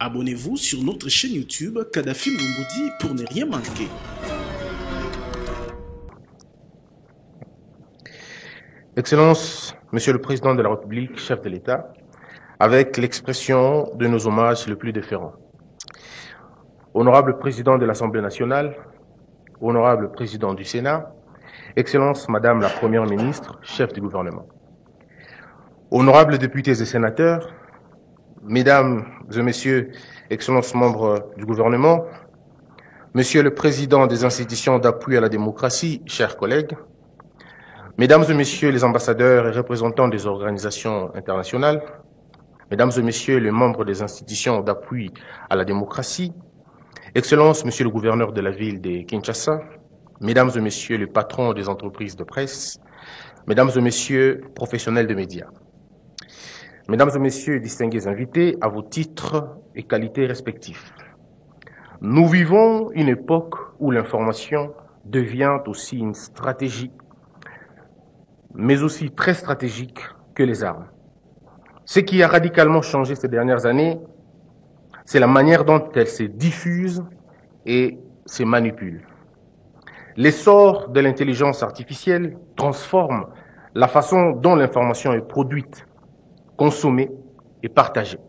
Abonnez-vous sur notre chaîne YouTube Kadhafi Moumoudi pour ne rien manquer. Excellence, Monsieur le Président de la République, chef de l'État, avec l'expression de nos hommages les plus déférents. Honorable Président de l'Assemblée nationale, Honorable Président du Sénat, Excellence Madame la Première ministre, chef du gouvernement. Honorables députés et sénateurs, Mesdames et Messieurs, Excellences membres du gouvernement, Monsieur le Président des institutions d'appui à la démocratie, chers collègues, Mesdames et Messieurs les ambassadeurs et représentants des organisations internationales, Mesdames et Messieurs les membres des institutions d'appui à la démocratie, Excellences, Monsieur le gouverneur de la ville de Kinshasa, Mesdames et Messieurs les patrons des entreprises de presse, Mesdames et Messieurs professionnels de médias, Mesdames et Messieurs distingués invités à vos titres et qualités respectifs. Nous vivons une époque où l'information devient aussi une stratégie, mais aussi très stratégique que les armes. Ce qui a radicalement changé ces dernières années, c'est la manière dont elles se diffusent et se manipulent. L'essor de l'intelligence artificielle transforme la façon dont l'information est produite, consommée et partagée.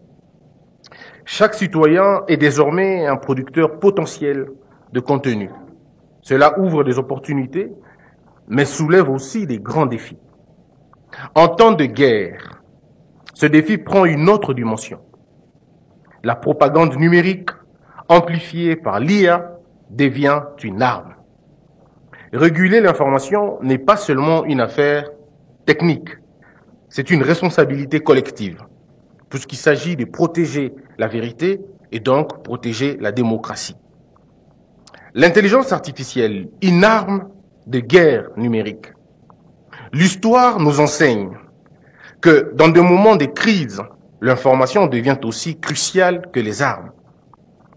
Chaque citoyen est désormais un producteur potentiel de contenu. Cela ouvre des opportunités, mais soulève aussi des grands défis. En temps de guerre, ce défi prend une autre dimension. La propagande numérique, amplifiée par l'IA, devient une arme. Réguler l'information n'est pas seulement une affaire technique, c'est une responsabilité collective, puisqu'il s'agit de protéger la vérité et donc protéger la démocratie. L'intelligence artificielle, une arme de guerre numérique. L'histoire nous enseigne que dans des moments de crise, l'information devient aussi cruciale que les armes.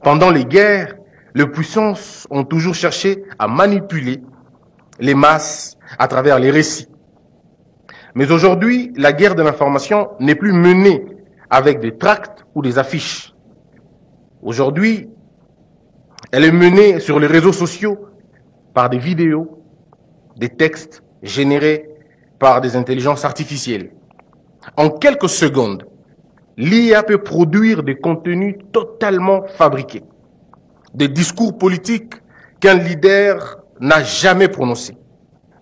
Pendant les guerres, les puissances ont toujours cherché à manipuler les masses à travers les récits. Mais aujourd'hui, la guerre de l'information n'est plus menée avec des tracts ou des affiches. Aujourd'hui, elle est menée sur les réseaux sociaux par des vidéos, des textes générés par des intelligences artificielles. En quelques secondes, l'IA peut produire des contenus totalement fabriqués, des discours politiques qu'un leader n'a jamais prononcés,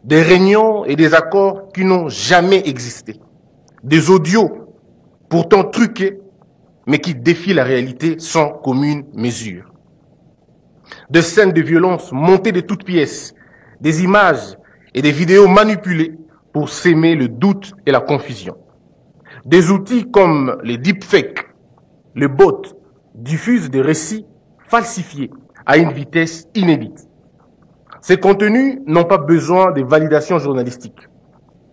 des réunions et des accords qui n'ont jamais existé, des audios pourtant truqués, mais qui défient la réalité sans commune mesure, des scènes de violence montées de toutes pièces, des images et des vidéos manipulées pour s'aimer le doute et la confusion. Des outils comme les deepfakes, les bots, diffusent des récits falsifiés à une vitesse inédite. Ces contenus n'ont pas besoin de validation journalistique.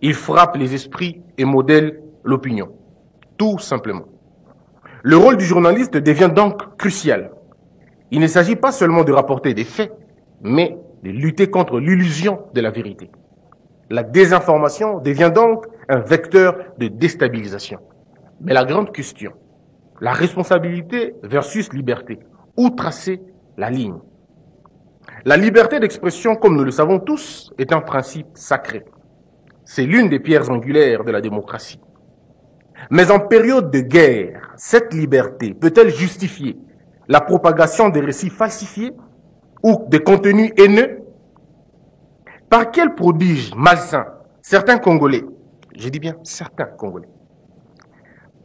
Ils frappent les esprits et modèlent l'opinion. Tout simplement. Le rôle du journaliste devient donc crucial. Il ne s'agit pas seulement de rapporter des faits, mais de lutter contre l'illusion de la vérité. La désinformation devient donc un vecteur de déstabilisation. Mais la grande question, la responsabilité versus liberté, où tracer la ligne? La liberté d'expression, comme nous le savons tous, est un principe sacré. C'est l'une des pierres angulaires de la démocratie. Mais en période de guerre, cette liberté peut-elle justifier la propagation des récits falsifiés ou des contenus haineux? Par quel prodige malsain certains Congolais, je dis bien certains Congolais,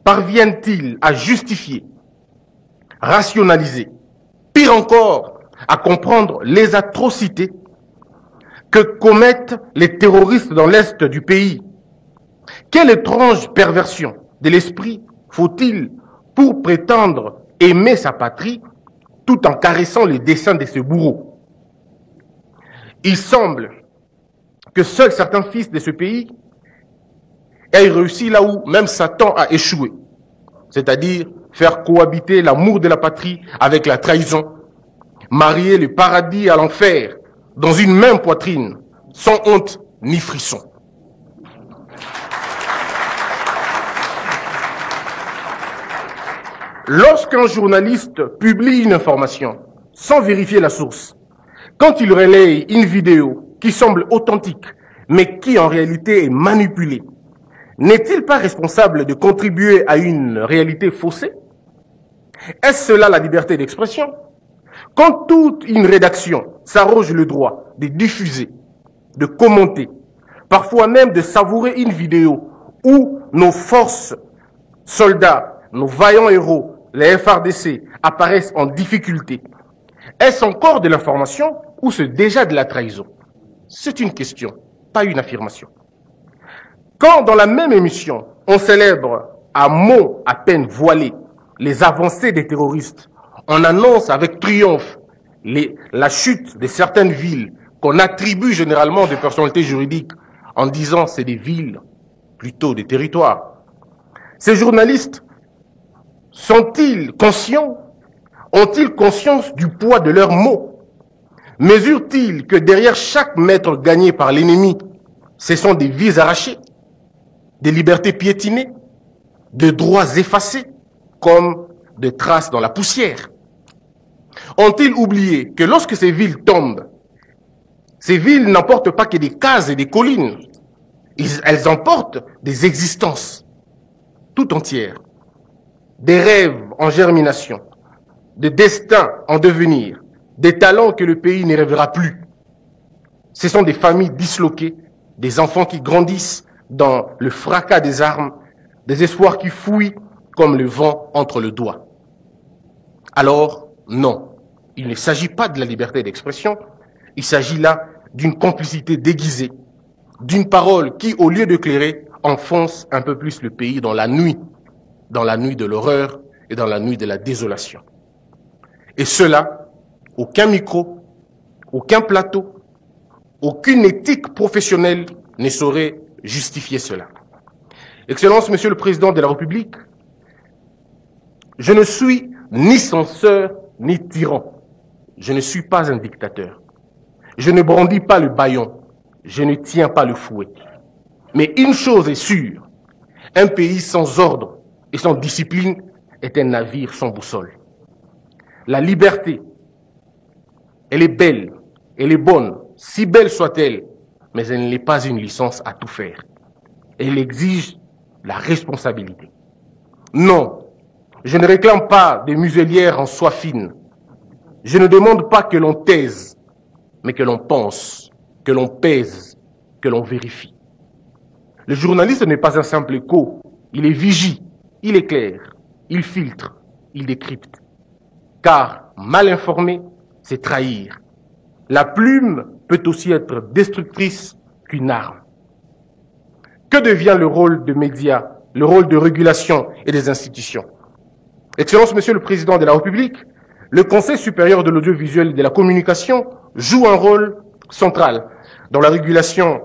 parviennent-ils à justifier, rationaliser, pire encore, à comprendre les atrocités que commettent les terroristes dans l'est du pays? Quelle étrange perversion de l'esprit faut-il pour prétendre aimer sa patrie tout en caressant les desseins de ses bourreaux? Il semble que seuls certains fils de ce pays aient réussi là où même Satan a échoué, c'est-à-dire faire cohabiter l'amour de la patrie avec la trahison, marier le paradis à l'enfer dans une même poitrine, sans honte ni frisson. Lorsqu'un journaliste publie une information sans vérifier la source, quand il relaye une vidéo qui semble authentique, mais qui en réalité est manipulée, n'est-il pas responsable de contribuer à une réalité faussée? Est-ce cela la liberté d'expression? Quand toute une rédaction s'arroge le droit de diffuser, de commenter, parfois même de savourer une vidéo où nos forces, soldats, nos vaillants héros, les FARDC, apparaissent en difficulté, est-ce encore de l'information ou c'est déjà de la trahison? C'est une question, pas une affirmation. Quand dans la même émission, on célèbre à mots à peine voilés les avancées des terroristes, on annonce avec triomphe la chute de certaines villes qu'on attribue généralement des personnalités juridiques en disant c'est des villes, plutôt des territoires. Ces journalistes sont-ils conscients? Ont-ils conscience du poids de leurs mots? Mesurent-ils que derrière chaque mètre gagné par l'ennemi, ce sont des vies arrachées, des libertés piétinées, de droits effacés, comme des traces dans la poussière? Ont-ils oublié que lorsque ces villes tombent, ces villes n'emportent pas que des cases et des collines, elles emportent des existences tout entières, des rêves en germination, des destins en devenir, des talents que le pays ne rêvera plus. Ce sont des familles disloquées, des enfants qui grandissent dans le fracas des armes, des espoirs qui fuient comme le vent entre le doigt. Alors, non, il ne s'agit pas de la liberté d'expression, il s'agit là d'une complicité déguisée, d'une parole qui, au lieu d'éclairer, enfonce un peu plus le pays dans la nuit de l'horreur et dans la nuit de la désolation. Et cela, aucun micro, aucun plateau, aucune éthique professionnelle ne saurait justifier cela. Excellence, Monsieur le Président de la République, je ne suis ni censeur ni tyran. Je ne suis pas un dictateur. Je ne brandis pas le bâillon. Je ne tiens pas le fouet. Mais une chose est sûre, un pays sans ordre et sans discipline est un navire sans boussole. La liberté, elle est belle, elle est bonne, si belle soit-elle, mais elle n'est pas une licence à tout faire. Elle exige la responsabilité. Non, je ne réclame pas des muselières en soie fine. Je ne demande pas que l'on taise, mais que l'on pense, que l'on pèse, que l'on vérifie. Le journaliste n'est pas un simple écho, il est vigie, il éclaire, il filtre, il décrypte. Car mal informé, c'est trahir. La plume peut aussi être destructrice qu'une arme. Que devient le rôle des médias, le rôle de régulation et des institutions? Excellence, Monsieur le Président de la République, le Conseil supérieur de l'audiovisuel et de la communication joue un rôle central dans la régulation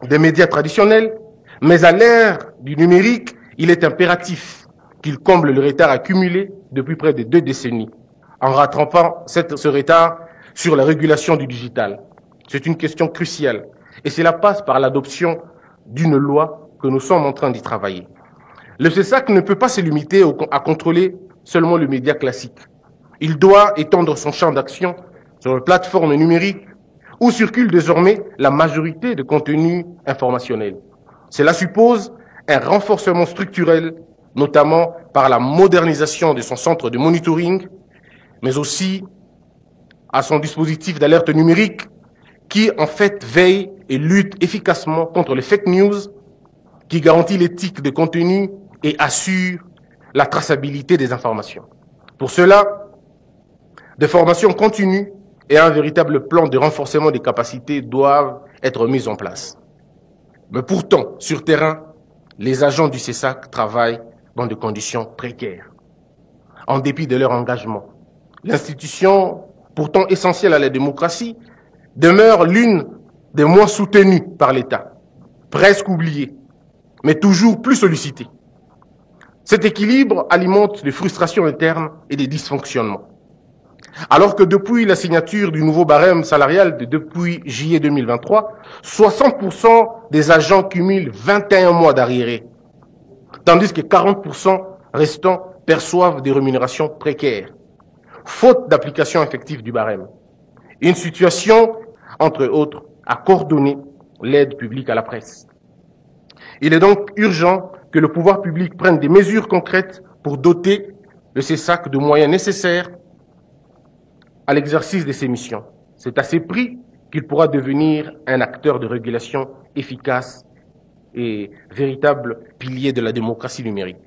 des médias traditionnels, mais à l'ère du numérique, il est impératif qu'il comble le retard accumulé depuis près de 2 décennies, en rattrapant ce retard sur la régulation du digital. C'est une question cruciale et cela passe par l'adoption d'une loi que nous sommes en train d'y travailler. Le CESAC ne peut pas se limiter à contrôler seulement le média classique. Il doit étendre son champ d'action sur les plateformes numériques où circule désormais la majorité de contenus informationnels. Cela suppose un renforcement structurel, notamment par la modernisation de son centre de monitoring, mais aussi à son dispositif d'alerte numérique qui, en fait, veille et lutte efficacement contre les fake news, qui garantit l'éthique des contenus et assure la traçabilité des informations. Pour cela, des formations continues et un véritable plan de renforcement des capacités doivent être mis en place. Mais pourtant, sur terrain, les agents du CESAC travaillent dans des conditions précaires. En dépit de leur engagement, l'institution, pourtant essentielle à la démocratie, demeure l'une des moins soutenues par l'État, presque oubliée, mais toujours plus sollicitée. Cet équilibre alimente des frustrations internes et des dysfonctionnements. Alors que depuis la signature du nouveau barème salarial depuis juillet 2023, 60% des agents cumulent 21 mois d'arriérés, tandis que 40% restants perçoivent des rémunérations précaires, faute d'application effective du barème. Une situation, entre autres, à coordonner l'aide publique à la presse. Il est donc urgent que le pouvoir public prenne des mesures concrètes pour doter le CESAC de moyens nécessaires à l'exercice de ses missions. C'est à ces prix qu'il pourra devenir un acteur de régulation efficace et véritable pilier de la démocratie numérique.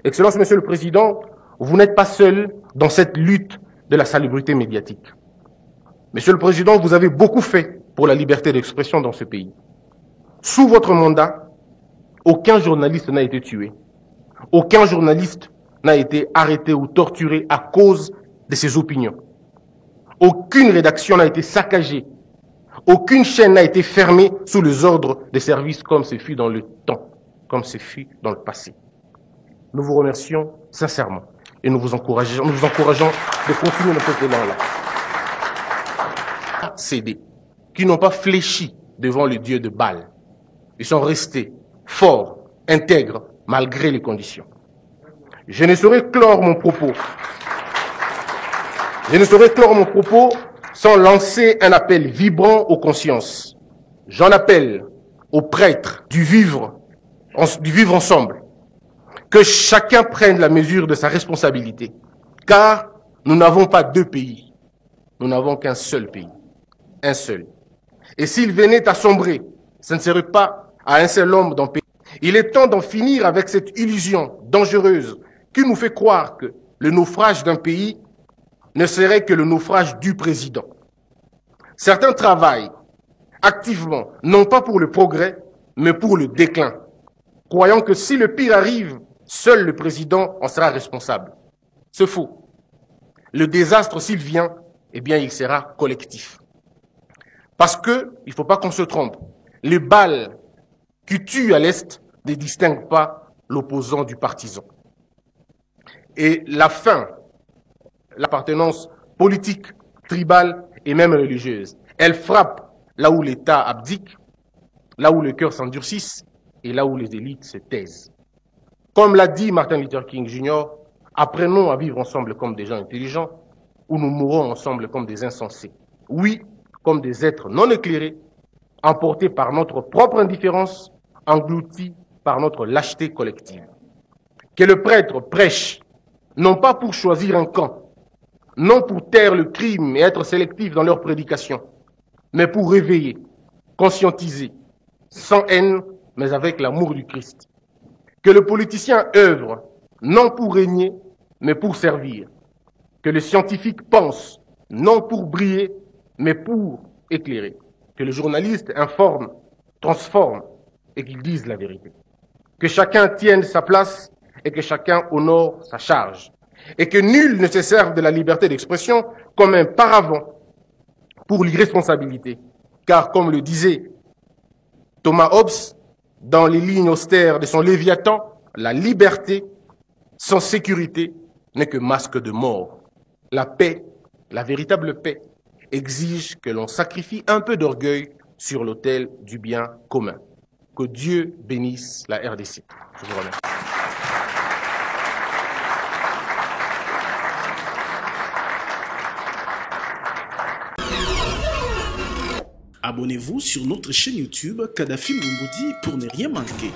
Excellence, Monsieur le Président, vous n'êtes pas seul dans cette lutte de la salubrité médiatique. Monsieur le Président, vous avez beaucoup fait pour la liberté d'expression dans ce pays. Sous votre mandat, aucun journaliste n'a été tué. Aucun journaliste n'a été arrêté ou torturé à cause de ses opinions. Aucune rédaction n'a été saccagée. Aucune chaîne n'a été fermée sous les ordres des services comme ce fut dans le temps, comme ce fut dans le passé. Nous vous remercions sincèrement et nous vous encourageons de continuer dans cet élan-là. Cédés, qui n'ont pas fléchi devant le Dieu de Baal. Ils sont restés forts, intègres, malgré les conditions. Je ne saurais clore mon propos sans lancer un appel vibrant aux consciences. J'en appelle aux prêtres du vivre ensemble. Que chacun prenne la mesure de sa responsabilité. Car nous n'avons pas deux pays. Nous n'avons qu'un seul pays. Un seul. Et s'il venait à sombrer, ce ne serait pas à un seul homme d'en payer. Il est temps d'en finir avec cette illusion dangereuse qui nous fait croire que le naufrage d'un pays ne serait que le naufrage du président. Certains travaillent activement, non pas pour le progrès, mais pour le déclin, croyant que si le pire arrive, seul le président en sera responsable. C'est faux. Le désastre, s'il vient, eh bien, il sera collectif. Parce que, il ne faut pas qu'on se trompe, les balles qui tuent à l'Est ne distinguent pas l'opposant du partisan. Et la faim, l'appartenance politique, tribale et même religieuse, elle frappe là où l'État abdique, là où le cœur s'endurcisse et là où les élites se taisent. Comme l'a dit Martin Luther King Jr., apprenons à vivre ensemble comme des gens intelligents ou nous mourrons ensemble comme des insensés. Oui, comme des êtres non éclairés, emportés par notre propre indifférence, engloutis par notre lâcheté collective. Que le prêtre prêche, non pas pour choisir un camp, non pour taire le crime et être sélectif dans leur prédication, mais pour réveiller, conscientiser, sans haine, mais avec l'amour du Christ. Que le politicien œuvre, non pour régner, mais pour servir. Que le scientifique pense, non pour briller, mais pour éclairer. Que le journaliste informe, transforme et qu'il dise la vérité. Que chacun tienne sa place et que chacun honore sa charge. Et que nul ne se serve de la liberté d'expression comme un paravent pour l'irresponsabilité. Car comme le disait Thomas Hobbes, dans les lignes austères de son Léviathan, la liberté sans sécurité n'est que masque de mort. La paix, la véritable paix, exige que l'on sacrifie un peu d'orgueil sur l'autel du bien commun. Que Dieu bénisse la RDC. Je vous remercie. Abonnez-vous sur notre chaîne YouTube Kadhafi Moumoudi pour ne rien manquer.